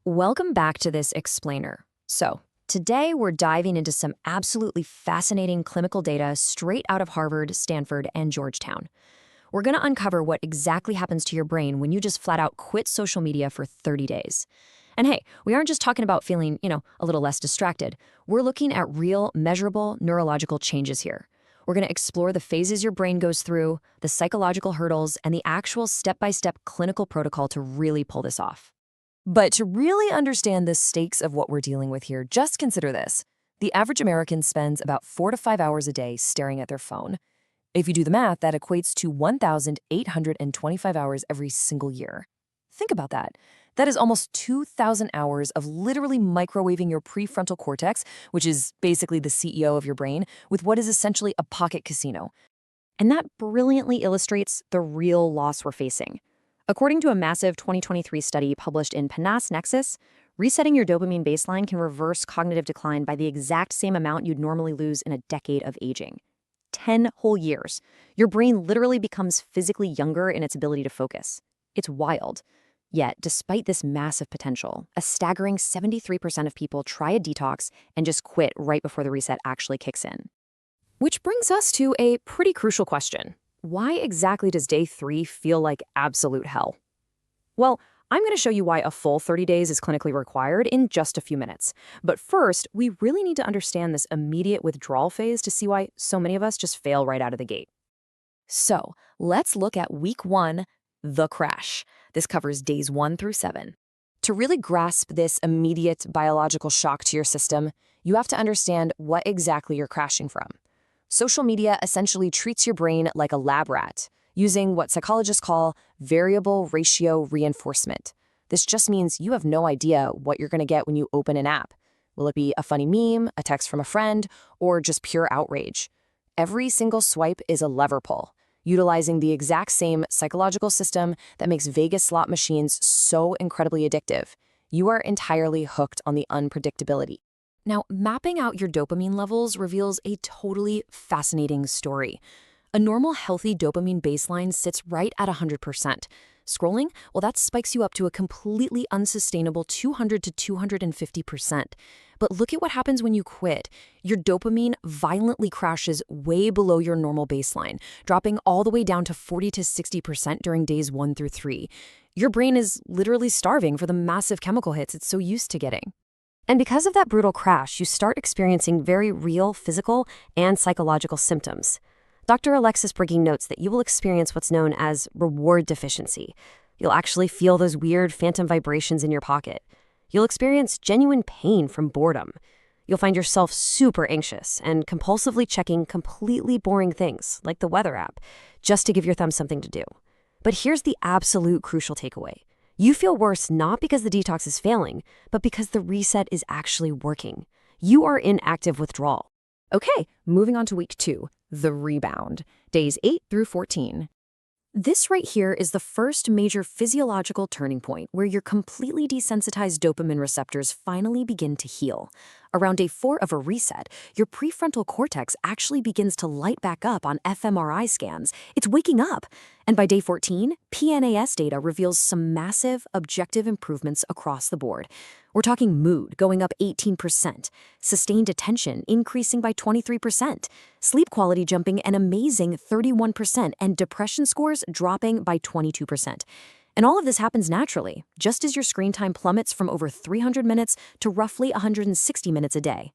Welcome back to this explainer. Today we're diving into some absolutely fascinating clinical data straight out of Harvard, Stanford, and Georgetown. We're going to uncover what exactly happens to your brain when you just flat out quit social media for 30 days. And hey, we aren't just talking about feeling, a little less distracted. We're looking at real, measurable neurological changes here. We're going to explore the phases your brain goes through, the psychological hurdles, and the actual step-by-step clinical protocol to really pull this off. But to really understand the stakes of what we're dealing with here, just consider this. The average American spends about 4 to 5 hours a day staring at their phone. If you do the math, that equates to 1,825 hours every single year. Think about that. That is almost 2,000 hours of literally microwaving your prefrontal cortex, which is basically the CEO of your brain, with what is essentially a pocket casino. And that brilliantly illustrates the real loss we're facing. According to a massive 2023 study published in PNAS Nexus, resetting your dopamine baseline can reverse cognitive decline by the exact same amount you'd normally lose in a decade of aging. 10 whole years. Your brain literally becomes physically younger in its ability to focus. It's wild. Yet, despite this massive potential, a staggering 73% of people try a detox and just quit right before the reset actually kicks in. Which brings us to a pretty crucial question. Why exactly does day 3 feel like absolute hell? Well, I'm going to show you why a full 30 days is clinically required in just a few minutes. But first, we really need to understand this immediate withdrawal phase to see why so many of us just fail right out of the gate. So, let's look at week 1, the crash. This covers days 1 through 7. To really grasp this immediate biological shock to your system, you have to understand what exactly you're crashing from. Social media essentially treats your brain like a lab rat, using what psychologists call variable ratio reinforcement. This just means you have no idea what you're going to get when you open an app. Will it be a funny meme, a text from a friend, or just pure outrage? Every single swipe is a lever pull, utilizing the exact same psychological system that makes Vegas slot machines so incredibly addictive. You are entirely hooked on the unpredictability. Now, mapping out your dopamine levels reveals a totally fascinating story. A normal, healthy dopamine baseline sits right at 100%. Scrolling, well, that spikes you up to a completely unsustainable 200 to 250%. But look at what happens when you quit. Your dopamine violently crashes way below your normal baseline, dropping all the way down to 40 to 60% during days 1 through 3. Your brain is literally starving for the massive chemical hits it's so used to getting. And because of that brutal crash, you start experiencing very real physical and psychological symptoms. Dr. Alexis Briggy notes that you will experience what's known as reward deficiency. You'll actually feel those weird phantom vibrations in your pocket. You'll experience genuine pain from boredom. You'll find yourself super anxious and compulsively checking completely boring things, like the weather app, just to give your thumb something to do. But here's the absolute crucial takeaway. You feel worse not because the detox is failing, but because the reset is actually working. You are in active withdrawal. Okay, moving on to week 2, the rebound, days 8 through 14. This right here is the first major physiological turning point where your completely desensitized dopamine receptors finally begin to heal. Around day 4 of a reset, your prefrontal cortex actually begins to light back up on fMRI scans. It's waking up. And by day 14, PNAS data reveals some massive objective improvements across the board. We're talking mood going up 18%, sustained attention increasing by 23%, sleep quality jumping an amazing 31%, and depression scores dropping by 22%. And all of this happens naturally, just as your screen time plummets from over 300 minutes to roughly 160 minutes a day.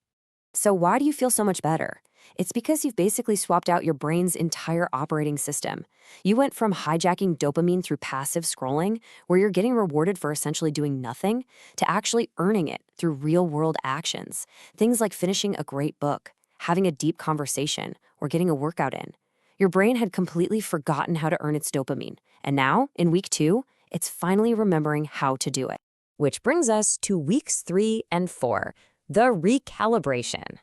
So why do you feel so much better? It's because you've basically swapped out your brain's entire operating system. You went from hijacking dopamine through passive scrolling, where you're getting rewarded for essentially doing nothing, to actually earning it through real-world actions. Things like finishing a great book, having a deep conversation, or getting a workout in. Your brain had completely forgotten how to earn its dopamine. And now, in week 2, it's finally remembering how to do it. Which brings us to weeks 3 and 4, the recalibration.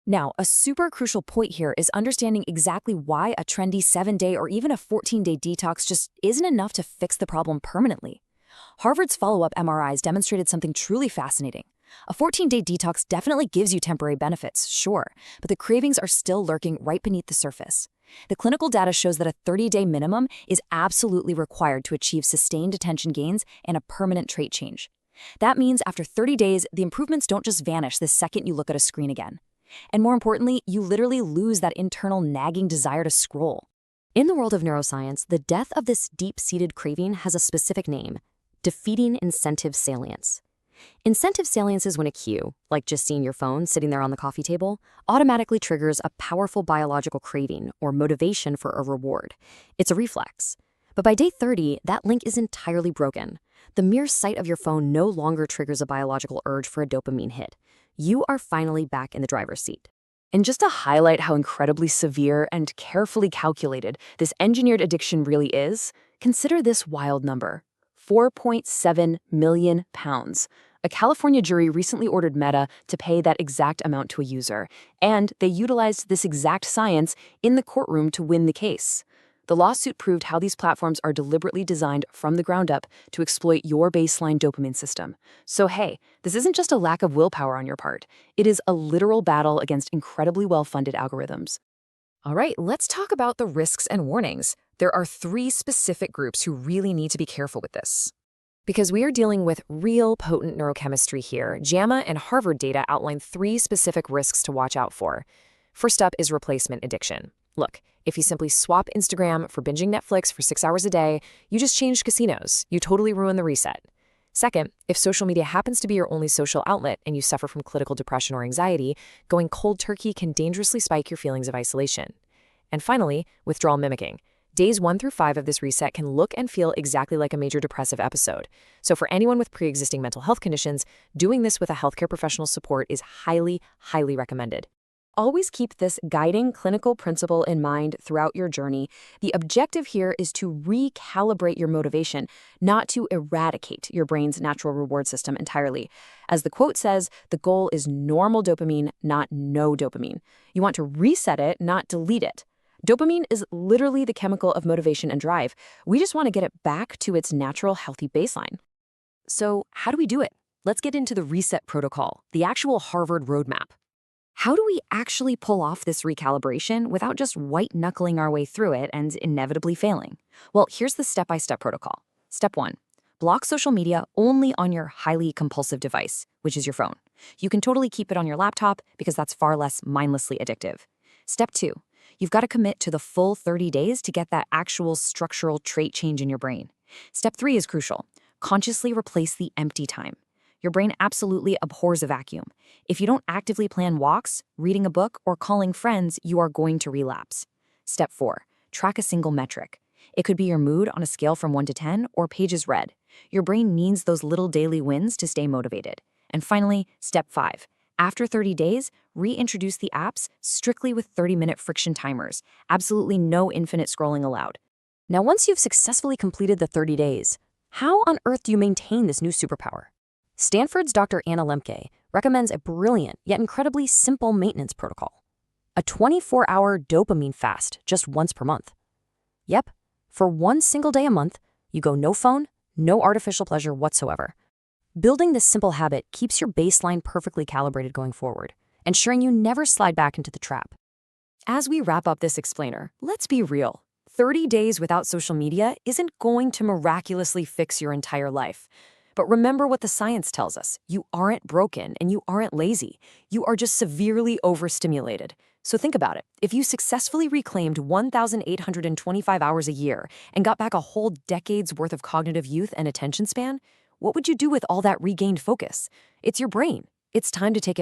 Now, a super crucial point here is understanding exactly why a trendy 7-day or even a 14-day detox just isn't enough to fix the problem permanently. Harvard's follow-up MRIs demonstrated something truly fascinating. A 14-day detox definitely gives you temporary benefits, sure, but the cravings are still lurking right beneath the surface. The clinical data shows that a 30-day minimum is absolutely required to achieve sustained attention gains and a permanent trait change. That means after 30 days, the improvements don't just vanish the second you look at a screen again. And more importantly, you literally lose that internal nagging desire to scroll. In the world of neuroscience, the death of this deep-seated craving has a specific name: defeating incentive salience. Incentive salience is when a cue, like just seeing your phone sitting there on the coffee table, automatically triggers a powerful biological craving or motivation for a reward. It's a reflex. But by day 30, that link is entirely broken. The mere sight of your phone no longer triggers a biological urge for a dopamine hit. You are finally back in the driver's seat. And just to highlight how incredibly severe and carefully calculated this engineered addiction really is, consider this wild number: 4.7 million pounds. A California jury recently ordered Meta to pay that exact amount to a user, and they utilized this exact science in the courtroom to win the case. The lawsuit proved how these platforms are deliberately designed from the ground up to exploit your baseline dopamine system. So hey, this isn't just a lack of willpower on your part. It is a literal battle against incredibly well-funded algorithms. All right, let's talk about the risks and warnings. There are 3 specific groups who really need to be careful with this. Because we are dealing with real potent neurochemistry here, JAMA and Harvard data outline 3 specific risks to watch out for. First up is replacement addiction. Look, if you simply swap Instagram for binging Netflix for 6 hours a day, you just changed casinos. You totally ruin the reset. Second, if social media happens to be your only social outlet and you suffer from clinical depression or anxiety, going cold turkey can dangerously spike your feelings of isolation. And finally, withdrawal mimicking. Days 1 through 5 of this reset can look and feel exactly like a major depressive episode. So for anyone with pre-existing mental health conditions, doing this with a healthcare professional's support is highly, highly recommended. Always keep this guiding clinical principle in mind throughout your journey. The objective here is to recalibrate your motivation, not to eradicate your brain's natural reward system entirely. As the quote says, the goal is normal dopamine, not no dopamine. You want to reset it, not delete it. Dopamine is literally the chemical of motivation and drive. We just want to get it back to its natural, healthy baseline. So how do we do it? Let's get into the reset protocol, the actual Harvard roadmap. How do we actually pull off this recalibration without just white-knuckling our way through it and inevitably failing? Well, here's the step-by-step protocol. Step 1. Block social media only on your highly compulsive device, which is your phone. You can totally keep it on your laptop because that's far less mindlessly addictive. Step 2. You've got to commit to the full 30 days to get that actual structural trait change in your brain. Step 3 is crucial. Consciously replace the empty time. Your brain absolutely abhors a vacuum. If you don't actively plan walks, reading a book, or calling friends, you are going to relapse. Step 4. Track a single metric. It could be your mood on a scale from 1 to 10 or pages read. Your brain needs those little daily wins to stay motivated. And finally, step 5. After 30 days, reintroduce the apps strictly with 30-minute friction timers. Absolutely no infinite scrolling allowed. Now, once you've successfully completed the 30 days, how on earth do you maintain this new superpower? Stanford's Dr. Anna Lemke recommends a brilliant yet incredibly simple maintenance protocol: a 24-hour dopamine fast just once per month. Yep, for one single day a month, you go no phone, no artificial pleasure whatsoever. Building this simple habit keeps your baseline perfectly calibrated going forward, ensuring you never slide back into the trap. As we wrap up this explainer, let's be real. 30 days without social media isn't going to miraculously fix your entire life. But remember what the science tells us. You aren't broken and you aren't lazy. You are just severely overstimulated. So think about it. If you successfully reclaimed 1,825 hours a year and got back a whole decade's worth of cognitive youth and attention span, what would you do with all that regained focus? It's your brain. It's time to take it